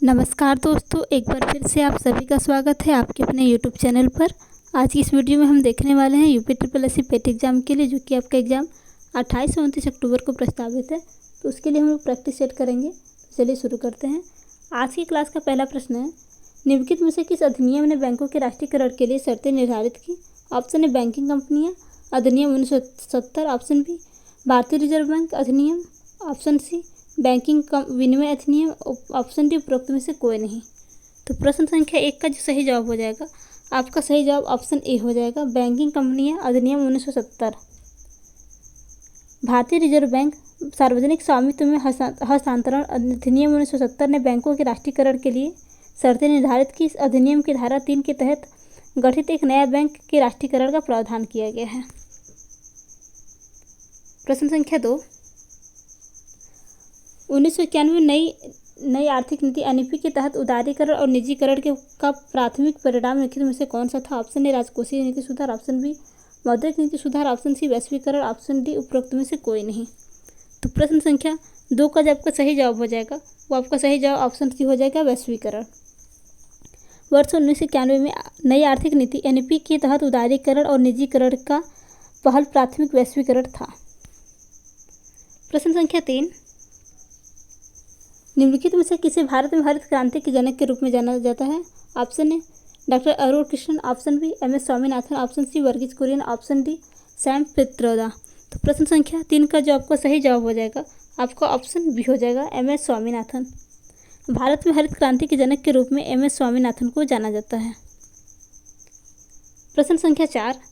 नमस्कार दोस्तों, एक बार फिर से आप सभी का स्वागत है आपके अपने यूट्यूब चैनल पर। आज की इस वीडियो में हम देखने वाले हैं यूपी ट्रिपल एससी पेट एग्ज़ाम के लिए, जो कि आपका एग्ज़ाम 28 से 29 अक्टूबर को प्रस्तावित है। तो उसके लिए हम लोग प्रैक्टिस सेट करेंगे। तो चलिए शुरू करते हैं। आज की क्लास का पहला प्रश्न है, निम्नलिखित में से किस अधिनियम ने बैंकों के राष्ट्रीयकरण के लिए शर्तें निर्धारित की? ऑप्शन ए बैंकिंग कंपनियाँ अधिनियम 1970, ऑप्शन बी भारतीय रिजर्व बैंक अधिनियम, ऑप्शन सी बैंकिंग विनिमय अधिनियम, ऑप्शन डी उपरोक्त में से कोई नहीं। तो प्रश्न संख्या 1 का जो सही जवाब हो जाएगा, आपका सही जवाब ऑप्शन ए हो जाएगा, बैंकिंग कंपनियां अधिनियम 1970। भारतीय रिजर्व बैंक सार्वजनिक स्वामित्व में हस्तांतरण अधिनियम 1970 ने बैंकों के राष्ट्रीयकरण के लिए शर्तें निर्धारित की। इस अधिनियम की धारा 3 के तहत गठित एक नया बैंक के राष्ट्रीयकरण का प्रावधान किया गया है। प्रश्न संख्या 2, 1991 नई आर्थिक नीति एनईपी के तहत उदारीकरण और निजीकरण का प्राथमिक परिणाम निम्नलिखित में से कौन सा था? ऑप्शन ए राजकोषीय नीति सुधार, ऑप्शन बी मौद्रिक नीति सुधार, ऑप्शन सी वैश्वीकरण, ऑप्शन डी उपरोक्त में से कोई नहीं। तो प्रश्न संख्या 2 का जो आपका सही जवाब हो जाएगा, वो आपका सही जवाब ऑप्शन सी हो जाएगा, वैश्वीकरण। वर्ष 1991 में नई आर्थिक नीति एनईपी के तहत उदारीकरण और निजीकरण का पहल प्राथमिक वैश्वीकरण था। प्रश्न संख्या 3, निम्नलिखित में से किसे भारत में हरित क्रांति के जनक के रूप में जाना जाता है? Option A doctor Arun Krishnan, option B M S Swaminathan, option C Verghese Kurien, option D Sam Pitroda. तो प्रश्न संख्या 3 का जो आपका सही जवाब हो जाएगा, आपका ऑप्शन बी हो जाएगा, एम एस स्वामीनाथन। भारत में हरित क्रांति के जनक के रूप में एम एस स्वामीनाथन को जाना जाता है। प्रश्न संख्या 4,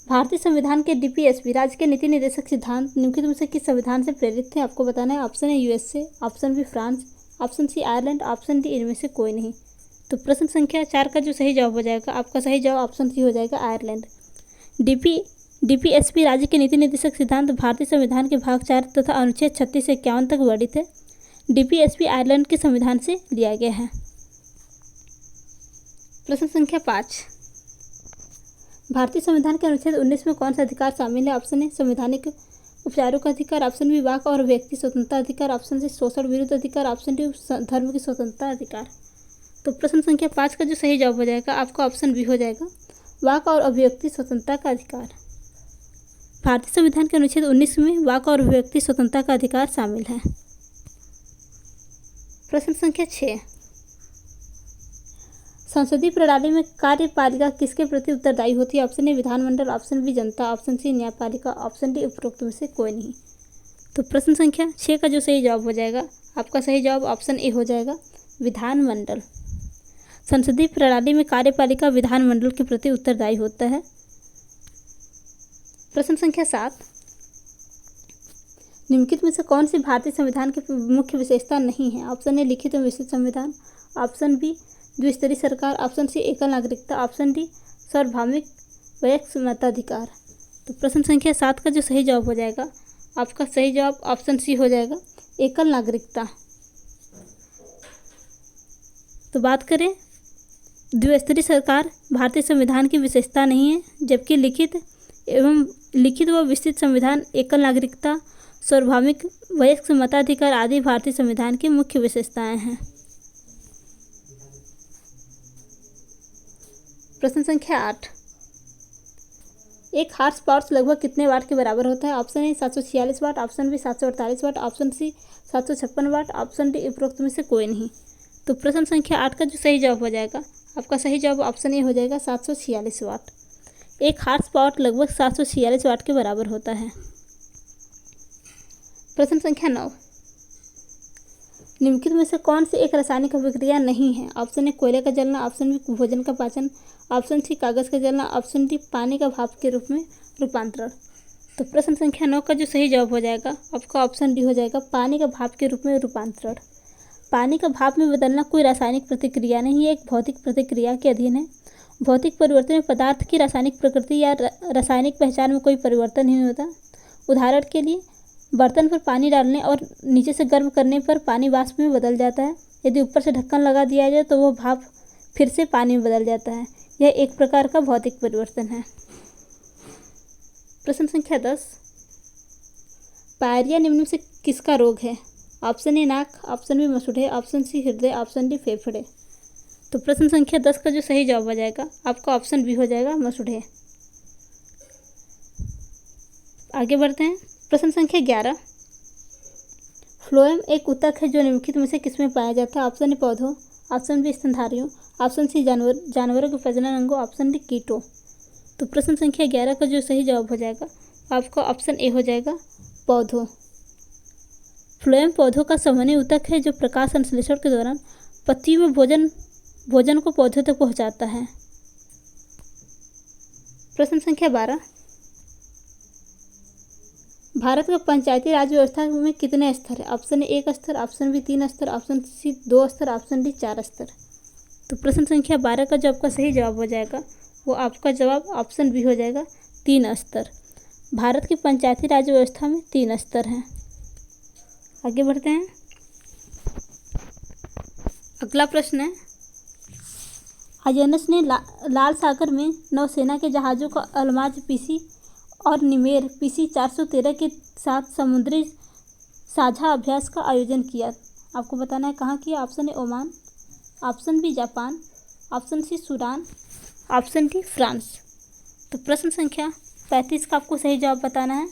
भारतीय संविधान के डीपीएसपी राज्य के नीति निर्देशक सिद्धांत निम्नलिखित में से किस संविधान से प्रेरित थे? आपको बताना है। Option A USA, option B France, option C Ireland, option D इनमें से कोई नहीं। तो प्रश्न संख्या 4 का जो सही जवाब हो जाएगा, आपका सही जवाब ऑप्शन सी हो जाएगा, आयरलैंड। डीपीएसपी राज्य के नीति निर्देशक सिद्धांत भारतीय संविधान के भाग 4 तथा अनुच्छेद 36 से 51 तक वर्णित है। डीपीएसपी आयरलैंड के संविधान से लिया गया है। प्रश्न संख्या 5, भारतीय संविधान के अनुच्छेद 19 में कौन सा अधिकार शामिल है? ऑप्शन ए संवैधानिक उपचारों का अधिकार, ऑप्शन बी वाक और व्यक्ति स्वतंत्रता अधिकार, ऑप्शन सी शोषण विरुद्ध अधिकार, ऑप्शन डी धर्म की स्वतंत्रता अधिकार। तो प्रश्न संख्या 5 का जो सही जवाब हो जाएगा, आपका ऑप्शन बी हो जाएगा, वाक और अभिव्यक्ति स्वतंत्रता का अधिकार। भारतीय संविधान के अनुच्छेद 19 में वाक और अभिव्यक्ति स्वतंत्रता का अधिकार शामिल है। प्रश्न संख्या 6, संसदीय प्रणाली में कार्यपालिका किसके प्रति उत्तरदायी होती है? ऑप्शन ए विधानमंडल, ऑप्शन बी जनता, ऑप्शन सी न्यायपालिका, ऑप्शन डी उपरोक्त में से कोई नहीं। तो प्रश्न संख्या 6 का जो सही जवाब हो जाएगा, आपका सही जवाब ऑप्शन ए हो जाएगा, विधानमंडल। संसदीय प्रणाली में कार्यपालिका विधानमंडल के प्रति उत्तरदायी होता है। प्रश्न संख्या 7, निम्नलिखित में से कौन सी भारतीय संविधान की मुख्य विशेषता नहीं है? ऑप्शन ए लिखित एवं विस्तृत संविधान, ऑप्शन बी द्विस्तरीय सरकार, ऑप्शन सी एकल नागरिकता, ऑप्शन डी सार्वभौमिक वयस्क मताधिकार। तो प्रश्न संख्या 7 का जो सही जवाब हो जाएगा, आपका सही जवाब ऑप्शन सी हो जाएगा, एकल नागरिकता। तो बात करें, द्विस्तरीय सरकार भारतीय संविधान की विशेषता नहीं है, जबकि लिखित व विस्तृत संविधान, एकल नागरिकता, सार्वभौमिक वयस्क मताधिकार आदि भारतीय संविधान की मुख्य विशेषताएं हैं। प्रश्न संख्या 8, एक हार्स पावर्स लगभग कितने वाट के बराबर होता है? Option A 746 watt, option B 748 watt, option C 756 watt, option D उपरोक्त में से कोई नहीं। तो प्रश्न संख्या 8 का जो सही जवाब हो जाएगा, आपका सही जवाब ऑप्शन ए हो जाएगा, 746 वाट। एक हार्स पावर लगभग 746 वाट के बराबर होता है। प्रश्न संख्या 9, निम्नलिखित में से कौन सी एक रासायनिक अभिक्रिया नहीं है? ऑप्शन ए कोयले का जलना, ऑप्शन बी भोजन का पाचन, ऑप्शन सी कागज का जलना, ऑप्शन डी पानी का भाप के रूप में रूपांतरण। तो प्रश्न संख्या 9 का जो सही जवाब हो जाएगा, आपका ऑप्शन डी हो जाएगा, पानी का भाप के रूप में रूपांतरण। पानी का भाप में बदलना कोई रासायनिक प्रतिक्रिया नहीं है, एक भौतिक प्रतिक्रिया के अधीन है। भौतिक परिवर्तन में पदार्थ की रासायनिक प्रकृति या रासायनिक पहचान में कोई परिवर्तन नहीं होता। उदाहरण के लिए, बर्तन पर पानी डालने और नीचे से गर्म करने पर पानी वाष्प में बदल जाता है। यदि ऊपर से ढक्कन लगा दिया जाए तो वह भाप फिर से पानी में बदल जाता है। यह एक प्रकार का भौतिक परिवर्तन है। प्रश्न संख्या 10, पायरिया निम्न में से किसका रोग है? ऑप्शन ए नाक, ऑप्शन बी मसूड़े, ऑप्शन सी हृदय, ऑप्शन डी फेफड़े। तो प्रश्न संख्या 10 का जो सही जवाब हो जाएगा आपका ऑप्शन बी हो जाएगा मसूड़े। आगे बढ़ते हैं। प्रश्न संख्या 11। फ्लोएम एक ऊतक है जो निम्नलिखित में से किसमें पाया जाता है? ऑप्शन ए पौधों, ऑप्शन बी स्तनधारियों, ऑप्शन सी जानवरों के प्रजनन अंगों, ऑप्शन डी कीटों। तो प्रश्न संख्या 11 का जो सही जवाब हो जाएगा आपका ऑप्शन ए हो जाएगा पौधों। फ्लोएम पौधों का संवहनी ऊतक है जो प्रकाश संश्लेषण के दौरान पत्तियों में भोजन को पौधों तक पहुंचाता है। प्रश्न संख्या 12। भारत का पंचायती राज व्यवस्था में कितने स्तर है? ऑप्शन ए 1 स्तर, ऑप्शन बी 3 स्तर, ऑप्शन सी 2 स्तर, ऑप्शन डी 4 स्तर। तो प्रश्न संख्या 12 का जो आपका सही जवाब हो जाएगा वो आपका जवाब ऑप्शन बी हो जाएगा 3 स्तर। भारत की पंचायती राज व्यवस्था में 3 स्तर हैं। आगे बढ़ते हैं। अगला प्रश्न है, आईएनएस ने लाल सागर में नौसेना के जहाज़ों का अल्माज पीसी और निमेर पीसी 413 के साथ समुद्री साझा अभ्यास का आयोजन किया। आपको बताना है कहाँ किया? Option A Oman, option B Japan, option C Sudan, option D France. तो प्रश्न संख्या 35 का आपको सही जवाब बताना है।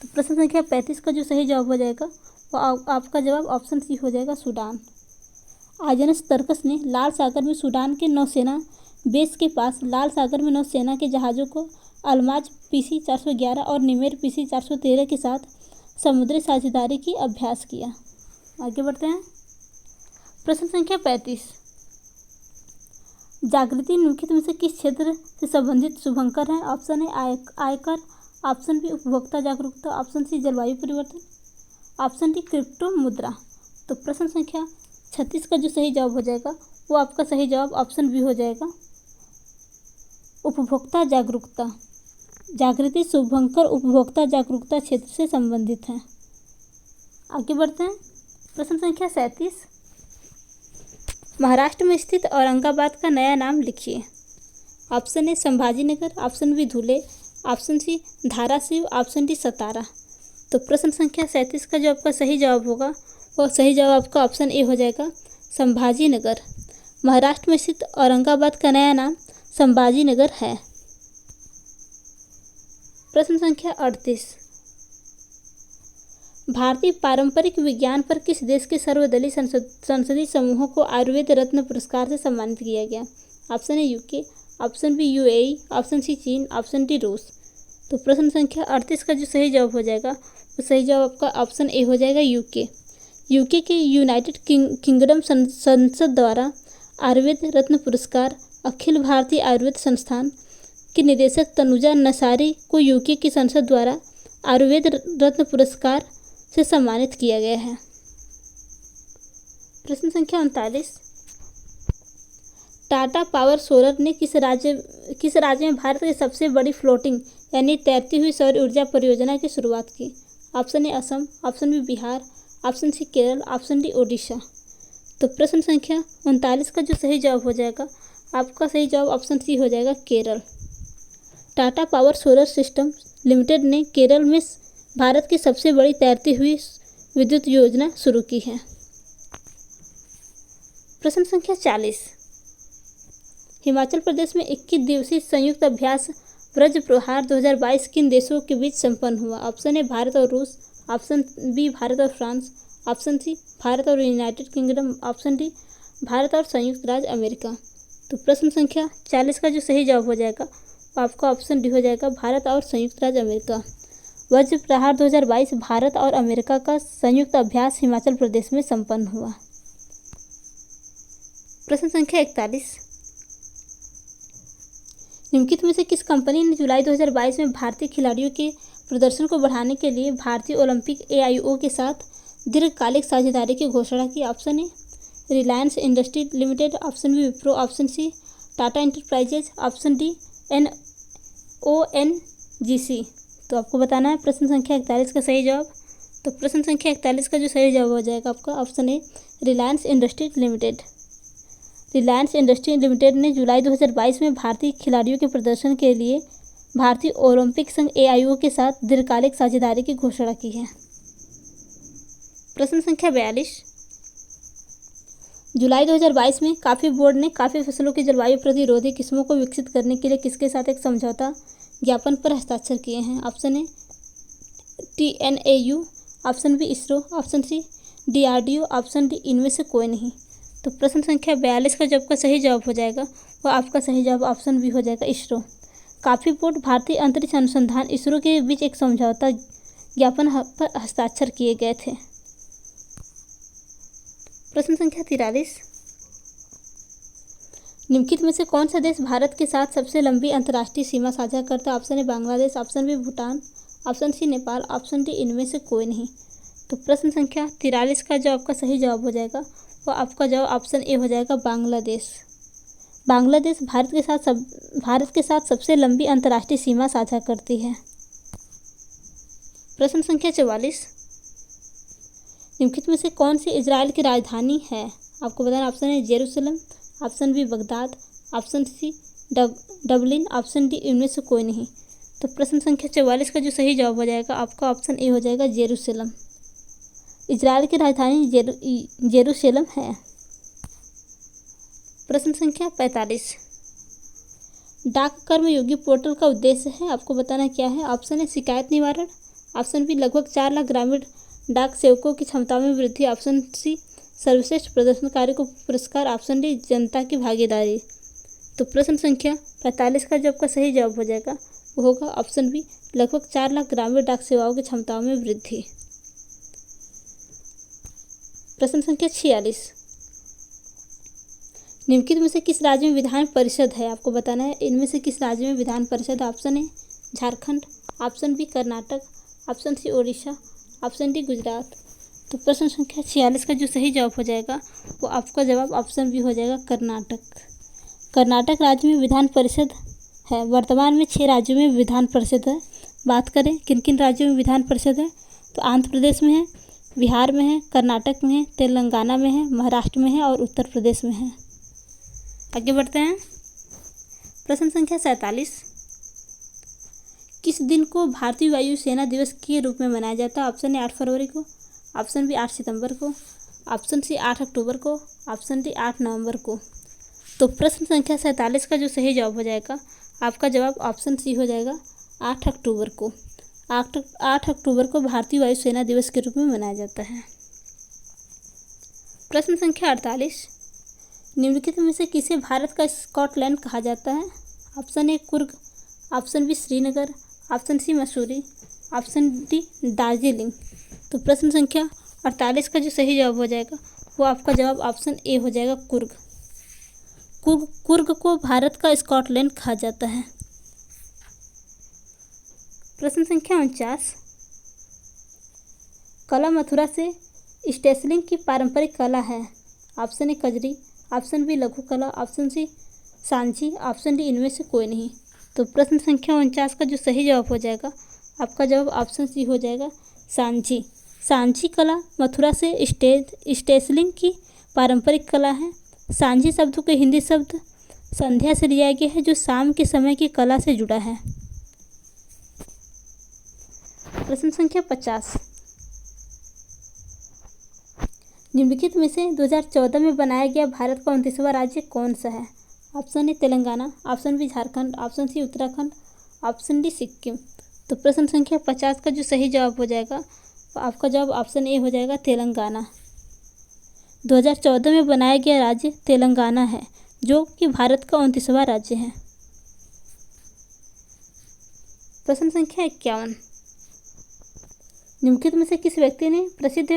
तो प्रश्न संख्या 35 का जो सही जवाब हो जाएगा वो आपका जवाब ऑप्शन सी हो जाएगा सूडान। आईएनएस तरकस ने लाल सागर में सूडान के नौसेना बेस के पास लाल सागर में नौसेना के जहाज़ों को अल्माज पीसी 411 और निमेर पीसी 413 के साथ समुद्री साझेदारी की अभ्यास किया। आगे बढ़ते हैं। प्रश्न संख्या 35। जागृति निम्नलिखित में से किस क्षेत्र से संबंधित शुभंकर है? ऑप्शन ए आयकर, ऑप्शन बी उपभोक्ता जागरूकता, ऑप्शन सी जलवायु परिवर्तन, ऑप्शन डी क्रिप्टो मुद्रा। तो प्रश्न संख्या 36 का जो सही जवाब हो जाएगा वो आपका सही जवाब ऑप्शन बी हो जाएगा उपभोक्ता जागरूकता। जागृति शुभंकर उपभोक्ता जागरूकता क्षेत्र से संबंधित है। आगे बढ़ते हैं। प्रश्न संख्या 37। महाराष्ट्र में स्थित औरंगाबाद का नया नाम लिखिए। Option A Sambhajinagar, option B Dhule, option C Dharashiv, option D Satara. तो प्रश्न संख्या 37 का जो आपका सही जवाब होगा वो सही जवाब आपका ऑप्शन ए हो जाएगा संभाजीनगर। महाराष्ट्र में स्थित औरंगाबाद का नया नाम संभाजीनगर है। प्रश्न संख्या 38। भारतीय पारंपरिक विज्ञान पर किस देश के सर्वदलीय संसदीय समूहों को आयुर्वेद रत्न पुरस्कार से सम्मानित किया गया? Option A UK, option B UAE, option C चीन, ऑप्शन डी रूस। तो प्रश्न संख्या 38 का जो सही जवाब हो जाएगा वो सही जवाब आपका ऑप्शन ए हो जाएगा यूके। यूके के यूनाइटेड किंगडम संसद द्वारा आयुर्वेद रत्न पुरस्कार अखिल भारतीय आयुर्वेद संस्थान की निदेशक तनुजा नसारी को यूके की संसद द्वारा आयुर्वेद रत्न पुरस्कार से सम्मानित किया गया है। प्रश्न संख्या 39। टाटा पावर सोलर ने किस राज्य में भारत की सबसे बड़ी फ्लोटिंग यानी तैरती हुई सौर ऊर्जा परियोजना की शुरुआत की? Option A Assam, option B Bihar, option C Kerala, option D Odisha. तो प्रश्न संख्या 39 का जो सही जवाब हो जाएगा आपका सही जवाब ऑप्शन सी हो जाएगा Kerala. Tata power solar system limited ने केरल में भारत की सबसे बड़ी तैरती हुई विद्युत योजना शुरू की है। प्रश्न संख्या 40। हिमाचल प्रदेश में 21 दिवसीय संयुक्त अभ्यास व्रज प्रहार 2022 किन देशों के बीच संपन्न हुआ? ऑप्शन ए भारत और रूस, ऑप्शन बी भारत और फ्रांस, ऑप्शन सी भारत और United kingdom, option D Bharat और संयुक्त राज्य अमेरिका। तो प्रश्न संख्या 40 का जो सही जवाब हो जाएगा आपका ऑप्शन डी हो जाएगा भारत और संयुक्त राज्य अमेरिका। वज्र प्रहार 2022 भारत और अमेरिका का संयुक्त अभ्यास हिमाचल प्रदेश में संपन्न हुआ। प्रश्न संख्या 41। निम्नलिखित में से किस कंपनी ने जुलाई 2022 में भारतीय खिलाड़ियों के प्रदर्शन को बढ़ाने के लिए भारतीय ओलंपिक AIO के साथ दीर्घकालिक साझेदारी की घोषणा की? Option A Reliance industry limited, option B Wipro, option C Tata enterprises, option D ONGC। तो आपको बताना है प्रश्न संख्या 41 का सही जवाब। तो प्रश्न संख्या 41 का जो सही जवाब हो जाएगा आपका option A Reliance industry limited. Reliance industry limited ने जुलाई 2022 में भारतीय खिलाड़ियों के प्रदर्शन के लिए भारतीय ओलंपिक संघ AIO के साथ दीर्घकालिक साझेदारी की घोषणा की है। प्रश्न संख्या 42, जुलाई 2022 में कॉफ़ी बोर्ड ने कॉफ़ी फसलों की जलवायु प्रतिरोधी किस्मों को विकसित करने के लिए किसके साथ एक समझौता ज्ञापन पर हस्ताक्षर किए हैं? Option A TNAU, option B ISRO, option C DRDO, option D इनमें से कोई नहीं। तो प्रश्न संख्या 42 का जो आपका सही जवाब हो जाएगा वो आपका सही जवाब ऑप्शन बी हो जाएगा, इसरो। कॉफ़ी बोर्ड भारतीय अंतरिक्ष अनुसंधान इसरो के बीच एक समझौता ज्ञापन पर हस्ताक्षर किए गए थे। प्रश्न संख्या 43, निम्नलिखित में से कौन सा देश भारत के साथ सबसे लंबी अंतर्राष्ट्रीय सीमा साझा करता है? Option A Bangladesh, option B Bhutan, option C Nepal, option D इनमें से कोई नहीं। तो प्रश्न संख्या 43 का जो आपका सही जवाब हो जाएगा वो आपका जवाब ऑप्शन ए हो जाएगा, बांग्लादेश। बांग्लादेश भारत के साथ सबसे लंबी अंतर्राष्ट्रीय सीमा साझा करती है। प्रश्न संख्या 44, निम्नलिखित में से कौन सी इजराइल की राजधानी है? आपको बताना, option A Jerusalem, option B Baghdad, option C Dublin, option D इनमें से कोई नहीं। तो प्रश्न संख्या 44 का जो सही जवाब हो जाएगा आपका ऑप्शन ए हो जाएगा, जेरूसलम। इजराइल की राजधानी जेरूसलम है। प्रश्न संख्या 45, डाक कर्मयोगी पोर्टल का उद्देश्य है, आपको बताना क्या है? ऑप्शन ए शिकायत निवारण, ऑप्शन बी लगभग 4 लाख ग्रामीण डाक सेवकों की क्षमता में वृद्धि, ऑप्शन सी सर्वश्रेष्ठ प्रदर्शनकारी को पुरस्कार, ऑप्शन डी जनता की भागीदारी। तो प्रश्न संख्या 45 का जो आपका सही जवाब हो जाएगा वो होगा ऑप्शन बी, लगभग 4 लाख ग्रामीण डाक सेवाओं की क्षमताओं में वृद्धि। प्रश्न संख्या 46, निम्नलिखित में से किस राज्य में विधान परिषद है? आपको बताना है इनमें से किस राज्य में विधान परिषद। Option A Jharkhand, option B Karnataka, option C Odisha, option D Gujarat. तो प्रश्न संख्या 46 का जो सही जवाब हो जाएगा वो आपका जवाब ऑप्शन बी हो जाएगा, कर्नाटक। कर्नाटक राज्य में विधान परिषद है। वर्तमान में 6 राज्यों में विधान परिषद है। बात करें किन किन राज्यों में विधान परिषद है, तो आंध्र प्रदेश में है, बिहार में है, कर्नाटक में है, तेलंगाना में है, महाराष्ट्र में है और उत्तर प्रदेश में है। आगे बढ़ते हैं। प्रश्न संख्या 47, किस दिन को भारतीय वायु सेना दिवस के रूप में मनाया जाता है? ऑप्शन ए 8 फरवरी को, ऑप्शन बी 8 सितंबर को, ऑप्शन सी 8 अक्टूबर को, ऑप्शन डी 8 नवंबर को। तो प्रश्न संख्या 47 का जो सही जवाब हो जाएगा आपका जवाब ऑप्शन सी हो जाएगा, 8 अक्टूबर को। 8 अक्टूबर को भारतीय वायु सेना दिवस के रूप में मनाया जाता है। प्रश्न संख्या 48, निम्नलिखित में से किसे भारत का स्कॉटलैंड कहा जाता है? Option A Coorg, option B Srinagar, option C Mussoorie, option D Darjeeling. तो प्रश्न संख्या 48 का जो सही जवाब हो जाएगा वो आपका जवाब ऑप्शन ए हो जाएगा, कुर्ग। कुर्ग को भारत का स्कॉटलैंड कहा जाता है। प्रश्न संख्या 49, कला मथुरा से स्टेसलिंग की पारंपरिक कला है। Option A Kajri, option B लघु कला, option C Sanchi, option D इनमें से कोई नहीं। तो प्रश्न संख्या 49 का जो सही जवाब हो जाएगा आपका जवाब ऑप्शन सी हो जाएगा, सांची। सांची कला मथुरा से स्टेसलिंग की पारंपरिक कला है। सांझी शब्द को हिंदी शब्द संध्या से लिया गया है जो शाम के समय की कला से जुड़ा है। प्रश्न संख्या 50, निम्नलिखित में से 2014 में बनाया गया भारत का 29वां राज्य कौन सा है? Option A Telangana, option B Jharkhand, option C Uttarakhand, option D Sikkim. तो प्रश्न संख्या 50 का जो सही जवाब हो जाएगा आपका जवाब ऑप्शन ए हो जाएगा, तेलंगाना। 2014 में बनाया गया राज्य तेलंगाना है जो कि भारत का 29वां राज्य है। प्रश्न संख्या 51, निम्नलिखित में से किस व्यक्ति ने प्रसिद्ध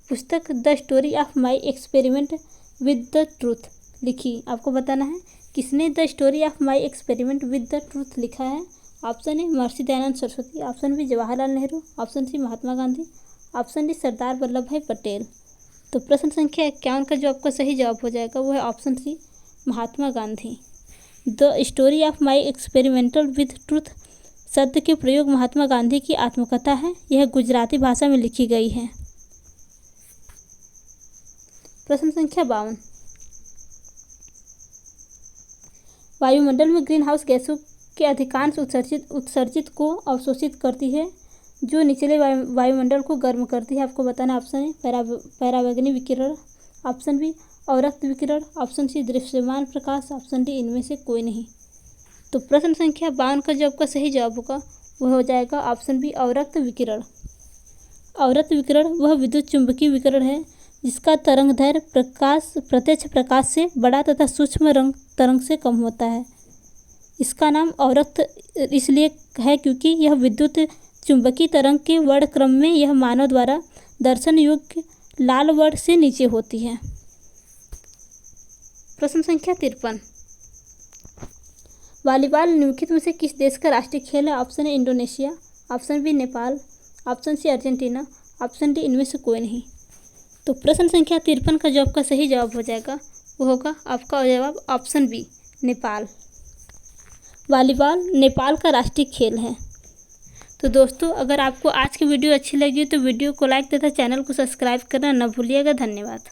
पुस्तक the story of my experiment with the truth लिखी? आपको बताना है किसने the story of my experiment with the truth लिखा है। Option A Maharshi Dayanand Saraswati, option B Jawaharlal Nehru, option C Mahatma Gandhi, option D Sardar Vallabhbhai Patel. तो प्रश्न संख्या 51 का जो आपका सही जवाब हो जाएगा वो है option C, Mahatma Gandhi. The story of my experimental with truth शब्द के प्रयोग महात्मा गांधी की आत्मकथा है। यह गुजराती भाषा में लिखी गई है। प्रश्न संख्या 52, वायुमंडल में ग्रीन हाउस गैसों के अधिकांश उत्सर्जित को अवशोषित करती है जो निचले वायुमंडल को गर्म करती है। आपको बताना ऑप्शन ए परावैंगनी विकिरण, ऑप्शन बी अवरक्त विकिरण, ऑप्शन सी दृश्यमान प्रकाश, ऑप्शन डी इनमें से कोई नहीं। तो प्रश्न संख्या 52 का जो आपका सही जवाब होगा वह हो जाएगा ऑप्शन बी अवरक्त विकिरण। अवरक्त विकिरण वह विद्युत चुंबकीय विकिरण है जिसका तरंगदैर्घ्य प्रत्यक्ष प्रकाश से बड़ा तथा सूक्ष्म तरंग से कम होता है। इसका नाम अवरक्त इसलिए है क्योंकि यह विद्युत चुंबकीय तरंग के वर्णक्रम में यह मानव द्वारा दर्शन योग्य लाल वर्ण से नीचे होती है। प्रश्न संख्या 53, वॉलीबॉल निम्नलिखित में से किस देश का राष्ट्रीय खेल है? Option A Indonesia, option B Nepal, option C Argentina, option D इनमें से कोई नहीं। तो प्रश्न संख्या 53 का जो आपका सही जवाब हो जाएगा वो होगा आपका जवाब option B Nepal. Volleyball Nepal का राष्ट्रीय खेल है। तो दोस्तों, अगर आपको आज की वीडियो अच्छी लगी तो वीडियो को लाइक तथा चैनल को सब्सक्राइब करना न भूलिएगा। धन्यवाद।